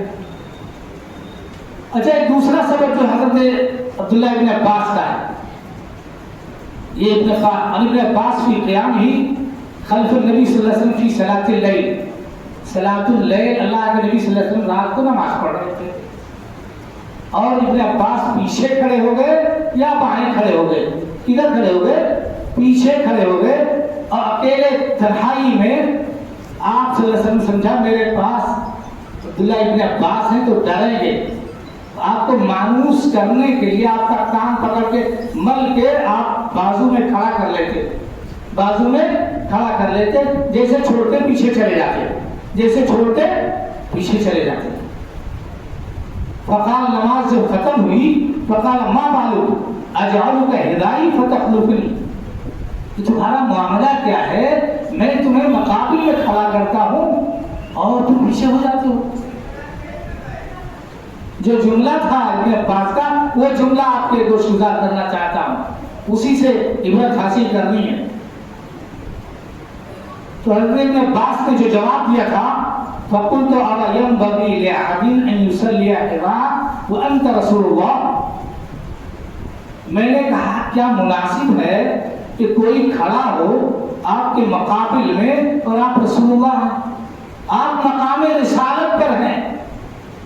اچھا، ایک دوسرا سبب جو حضرت عبداللہ ابن عباس کا ہے، یہ ابن عباس فی قیام ہی خلف النبی صلی اللہ علیہ وسلم فی صلاۃ اللیل، صلاۃ اللیل، اللہ کے نبی صلی اللہ علیہ وسلم رات کو نماز پڑھ رہے تھے، اور ابن عباس پیچھے کھڑے ہو گئے یا بائیں کھڑے ہو گئے؟ کدھر کھڑے ہو گئے؟ پیچھے کھڑے ہو گئے، اور اکیلے تنہائی میں آپ صلی اللہ علیہ وسلم سمجھا میرے پاس عبداللہ ابن عباس ہیں تو ڈریں گے، آپ کو مانوس کرنے کے لیے آپ کا کان پکڑ کے مل کے آپ بازو میں کھڑا کر لیتے، بازو میں کھڑا کر لیتے، جیسے چھوڑتے پیچھے چلے جاتے، جیسے چھوڑتے پیچھے چلے جاتے۔ فقال، نماز جب ختم ہوئی، فقال ما بالک اجعلک ہدائی فتخلفنی، کہ تمہارا معاملہ کیا ہے؟ میں تمہیں مقابل میں کھڑا کرتا ہوں اور تم پیچھے ہو جاتے ہو۔ جو جملہ تھا ابن عباس کا، وہ جملہ آپ کے گوش گزار کرنا چاہتا ہوں، اسی سے عبرت حاصل کرنی ہے۔ تو حضرت ابن عباس نے جو جواب دیا تھا، فَقُلْتُ أَوَ يَنْبَغِي لِأَحَدٍ أَنْ يُصَلِّيَ حِرَاءً وَأَنْتَ رَسُولُ اللَّهِ، میں نے کہا کیا مناسب ہے کہ کوئی کھڑا ہو آپ کے مقابل میں اور آپ رسول اللہ ہیں، آپ مقام رسالت پر ہیں،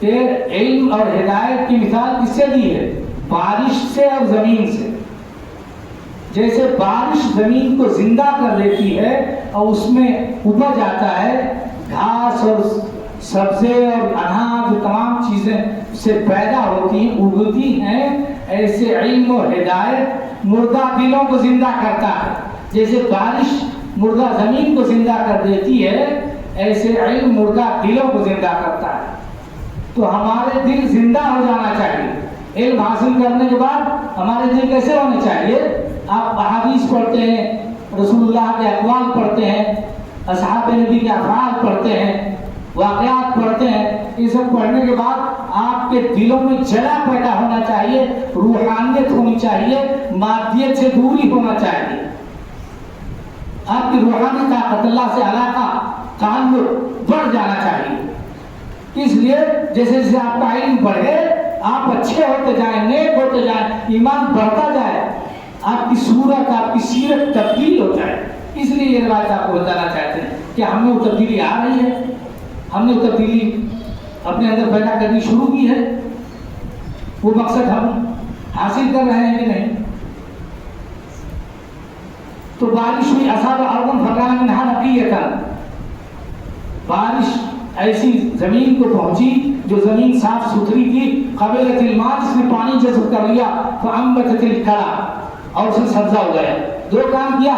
کہ علم اور ہدایت کی مثال کس سے دی ہے؟ بارش سے اور زمین سے. جیسے بارش زمین کو زندہ کر دیتی ہے اور اس میں اپج آتا ہے، گھاس اور سبزے اور اناج تمام چیزیں سے پیدا ہوتی ہیں، اگتی ہیں، ایسے علم و ہدایت مردہ دلوں کو زندہ کرتا ہے. جیسے بارش مردہ زمین کو زندہ کر دیتی ہے، ایسے علم مردہ دلوں کو زندہ کرتا ہے. تو ہمارے دل زندہ ہو جانا چاہیے. علم حاصل کرنے کے بعد ہمارے دل کیسے ہونے چاہیے؟ آپ احادیث پڑھتے ہیں، رسول اللہ کے اقوال پڑھتے ہیں، اصحاب نبی کے افعال پڑھتے ہیں، واقعات پڑھتے ہیں. یہ سب پڑھنے کے بعد آپ کے دلوں میں جلا پیدا ہونا چاہیے، روحانیت ہونی چاہیے، مادیت سے دوری ہونا چاہیے. آپ کی روحانی طاقت، اللہ سے علاقہ، تعلق بڑھ جانا چاہیے. اس لیے جیسے جیسے آپ کا علم بڑھے، آپ اچھے ہوتے جائیں، نیک ہوتے جائیں، ایمان بڑھتا جائے، آپ کی صورت، آپ کی سیرت تبدیل ہو جائے. اس لیے یہ روایت آپ کو بتانا چاہتے ہیں کہ ہم میں وہ تبدیلی آ رہی ہے، ہم نے وہ تبدیلی اپنے اندر پیدا کرنی شروع کی ہے. وہ مقصد ہم حاصل کر رہے ہیں کہ نہیں؟ تو بارش ہوئی، اصاب ارض فکان منہا نقیۃ، بارش ایسی زمین کو پہنچی جو زمین صاف ستھری تھی. قبلت الماء، جس نے پانی جذب کر لیا. فانبتت الکلى، اور اس نے سبزہ اگایا. دو کام کیا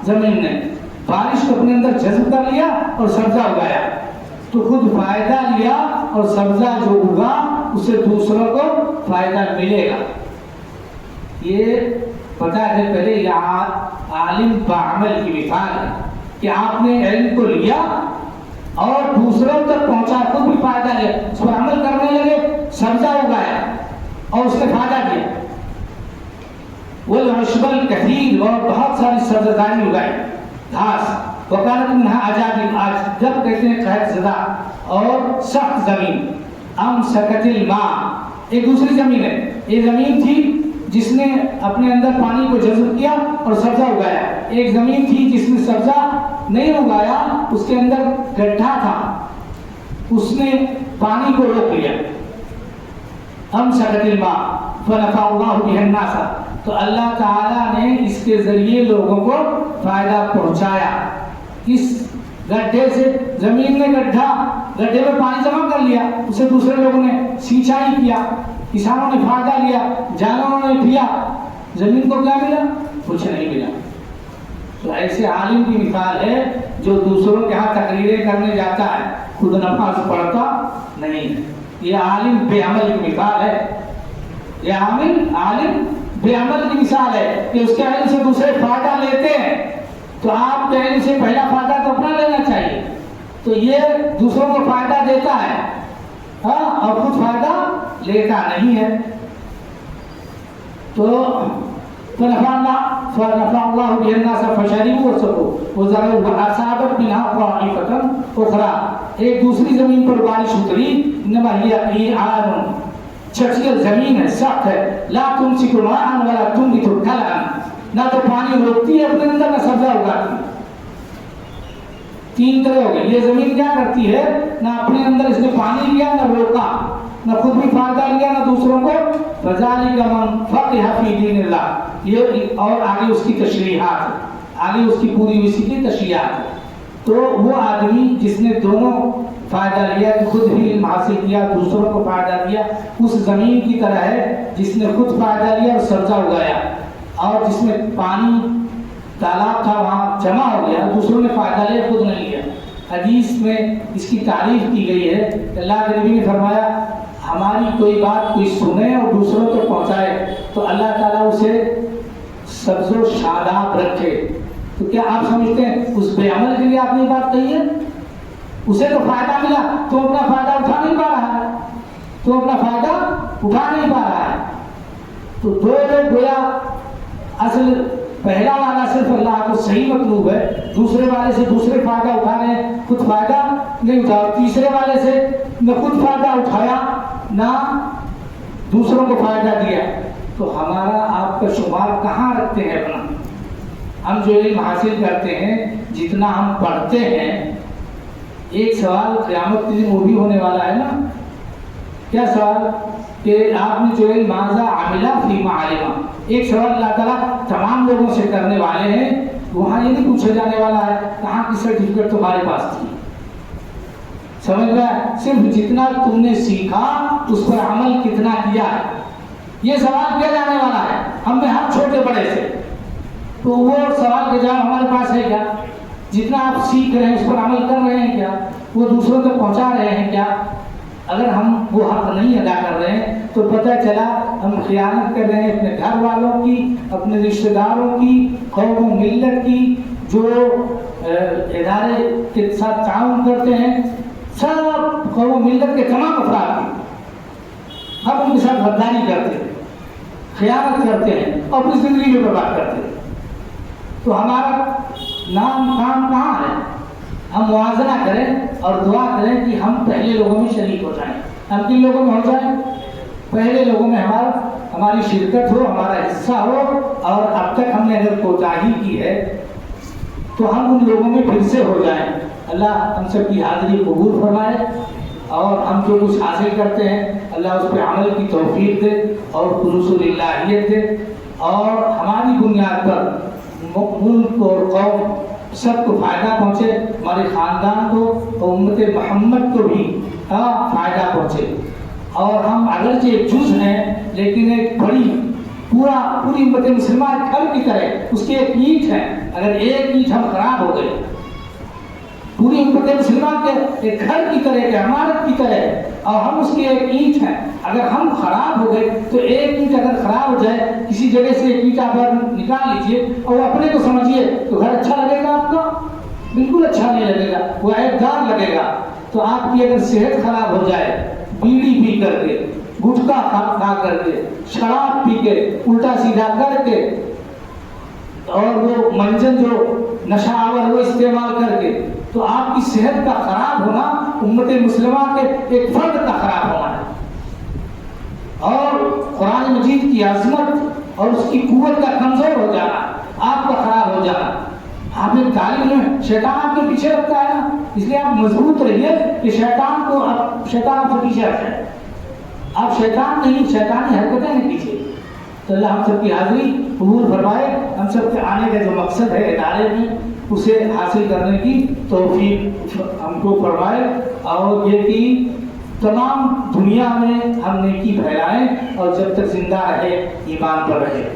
زمین نے، بارش کو اپنے اندر جذب کر لیا اور سبزہ اگایا. تو خود فائدہ لیا اور سبزہ جو اگا اس سے دوسروں کو فائدہ ملے گا. یہ پتا ہے پہلے یہ عالم بعمل کی مثال ہے کہ آپ نے علم کو لیا اور دوسروں تک پہنچا، خود بھی فائدہ لیا، اس پر عمل کرنے لگے، سبزہ اگایا اور اس نے فائدہ دیا. والعشب الکثیر، اور بہت ساری سبزیاں اگائی، گھاس. وکانت منہا اجادب، آج جب کہتے ہیں قحط زدہ اور سخت زمین. امسکت الماء، ایک دوسری زمین ہے. یہ زمین تھی جس نے اپنے اندر پانی کو جذب کیا اور سبزہ اگایا. ایک زمین تھی جس نے سبزہ نہیں اگایا، اس کے اندر گڈھا تھا، اس نے پانی کو روک لیا. امسکت الماء فنفع اللہ بہ الناس، تو اللہ تعالیٰ نے اس کے ذریعے لوگوں کو فائدہ پہنچایا. اس گڈھے سے زمین نے گڈھے میں پانی جمع کر لیا، اسے دوسرے لوگوں نے سینچائی کیا، کسانوں نے فائدہ لیا، جانوروں نے پیا. زمین کو کیا ملا؟ کچھ نہیں ملا. تو ایسے عالم کی مثال ہے جو دوسروں کے ہاں تقریریں کرنے جاتا ہے، خود نماز پڑھتا نہیں ہے. یہ عالم بے عمل کی مثال ہے. یہ عالم بے عمل کی مثال ہے کہ اس کے علم سے دوسرے فائدہ لیتے ہیں. تو آپ کے علم سے پہلا فائدہ تو اپنا لینا چاہیے. تو یہ دوسروں کو فائدہ دیتا ہے اور خود فائدہ لیتا نہیں ہے. تو فنفع اللہ بہ الناس فشربوا وسقوا وزرعوا واصابت منها طائفة اخرى، ایک دوسری زمین پر بارش اتری. انما هي قيعان، چھچل زمین ہے، سخت ہے. لا تمسك ماء ولا تنبت كلعا، نہ تو پانی روکتی ہے اپنے اندر، نہ سبزہ اگاتی. تین طرح ہو گئے. یہ زمین کیا کرتی ہے؟ نہ اپنے اندر اس نے پانی لیا، نہ روکا، نہ خود بھی فائدہ لیا، نہ دوسروں کو. فذلک من فقہ فی دین اللہ، یہ اور آگے اس کی تشریحات، آگے اس کی پوری اسی کی تشریحات. تو وہ آدمی جس نے دونوں فائدہ لیا، خود بھی علم حاصل کیا، دوسروں کو فائدہ دیا، اس زمین کی طرح ہے جس نے خود فائدہ لیا اور سبزہ اگایا، اور جس میں پانی تالاب تھا وہاں جمع ہو گیا، دوسروں نے فائدہ لیا، خود نہیں لیا. حدیث میں اس کی تعریف کی گئی ہے. اللہ کے نبی نے فرمایا ہماری کوئی بات کوئی سنے اور دوسروں کو پہنچائے تو اللہ تعالیٰ اسے سبز و شاداب رکھے. تو کیا آپ سمجھتے ہیں اس بے عمل کے لیے آپ نے یہ بات کہی ہے؟ اسے تو فائدہ ملا، تو اپنا فائدہ اٹھا نہیں پا رہا ہے، تو اپنا فائدہ اٹھا نہیں پا رہا ہے. تو دو لوگ گویا اصل پہلا والا صرف اللہ کو صحیح مطلوب ہے، دوسرے والے سے دوسرے فائدہ اٹھا رہے ہیں، خود فائدہ نہیں اٹھا. تیسرے والے سے نہ خود فائدہ اٹھایا نہ دوسروں کو فائدہ دیا. تو ہمارا آپ کا شمار کہاں رکھتے ہیں اپنا؟ ہم جو علم حاصل کرتے ہیں، جتنا ہم پڑھتے ہیں، ایک سوال قیامت کے دن وہ بھی ہونے والا ہے نا کیا سوال کہ آپ نے جو ماذا عملہ فیما علما، ایک سوال اللہ تعالیٰ تمام لوگوں سے کرنے والے ہیں، وہاں یہ نہیں پوچھا جانے والا ہے کہاں کی سرٹیفکیٹ تمہارے پاس تھی. سمجھ گیا؟ صرف جتنا تم نے سیکھا اس پر عمل کتنا کیا ہے، یہ سوال کیا جانے والا ہے ہم میں ہر چھوٹے بڑے سے. تو وہ سوال کا جواب ہمارے پاس ہے کیا؟ جتنا آپ سیکھ رہے ہیں اس پر عمل کر رہے ہیں کیا؟ وہ دوسروں تک پہنچا رہے ہیں کیا؟ اگر ہم وہ حق نہیں ادا کر رہے ہیں تو پتہ چلا ہم خیانت کر رہے ہیں اپنے گھر والوں کی، اپنے رشتہ داروں کی، قوم و ملت کی، جو ادارے کے ساتھ تعاون کرتے ہیں، سب قوم و ملت کے تمام افراد کی ہم ان کے ساتھ غداری کرتے ہیں، خیانت کرتے ہیں اور اپنی زندگی میں برباد کرتے ہیں. تو ہمارا نام کام کہاں ہے؟ ہم موازنہ کریں اور دعا کریں کہ ہم پہلے لوگوں میں شریک ہو جائیں. ہم کن لوگوں میں ہو جائیں؟ پہلے لوگوں میں ہماری شرکت ہو، ہمارا حصہ ہو، اور اب تک ہم نے اگر کوتاہی کی ہے تو ہم ان لوگوں میں پھر سے ہو جائیں. اللہ ہم سب کی حاضری قبول فرمائے اور ہم جو کچھ حاصل کرتے ہیں اللہ اس پہ عمل کی توفیق دے اور خلوص الہیت دے، اور ہماری بنیاد پر ملک اور قوم سب کو فائدہ پہنچے، ہمارے خاندان کو اور امت محمد کو بھی فائدہ پہنچے. اور ہم اگرچہ ایک جز ہیں لیکن ایک پوری امت مسلمہ ایک گھر کی طرح، اس کی ایک اینٹ ہے. اگر ایک اینٹ ہم خراب ہو گئے، پوری امت مسلمہ کے ایک گھر کی طرح، ایک عمارت کی طرح، اور ہم اس کی ایک اینٹ ہیں. اگر ہم خراب ہو گئے تو ایک اینٹ اگر خراب ہو جائے، کسی جگہ سے ایک اینٹ آپ نکال لیجئے اور اپنے کو سمجھیے تو گھر اچھا لگے گا آپ کا؟ بالکل اچھا نہیں لگے گا، وہ عیب دار لگے گا. تو آپ کی اگر صحت خراب ہو جائے، بیڑی پی کر کے، گٹکا کھا کر کے، شراب پی کے، الٹا سیدھا کر کے، اور وہ منجن جو نشہ آور وہ استعمال کر کے، تو آپ کی صحت کا خراب ہونا امت مسلمہ کے ایک فرد کا خراب ہونا ہے. اور قرآن مجید کی عظمت اور اس کی قوت کا کمزور ہو جانا، آپ کا خراب ہو جانا. آپ ایک تعلیم میں شیطان آپ کے پیچھے رکھتا ہے نا، اس لیے آپ مضبوط رہیے کہ شیطان آپ سے پیچھے رکھ جائے. آپ شیطان نہیں، شیطانی حرکتیں نہیں کیجیے. تو اللہ ہم سب کی حاضری قبول فرمائے، ہم سب کے آنے کا جو مقصد ہے ادارے میں اسے حاصل کرنے کی توفیق ہم کو فرمائے، اور یہ کہ تمام دنیا میں ہم نیکی پھیلائیں اور جب تک زندہ رہے ایمان پر رہے.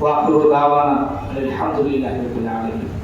وآخر دعوانا الحمدللہ رب العالمین.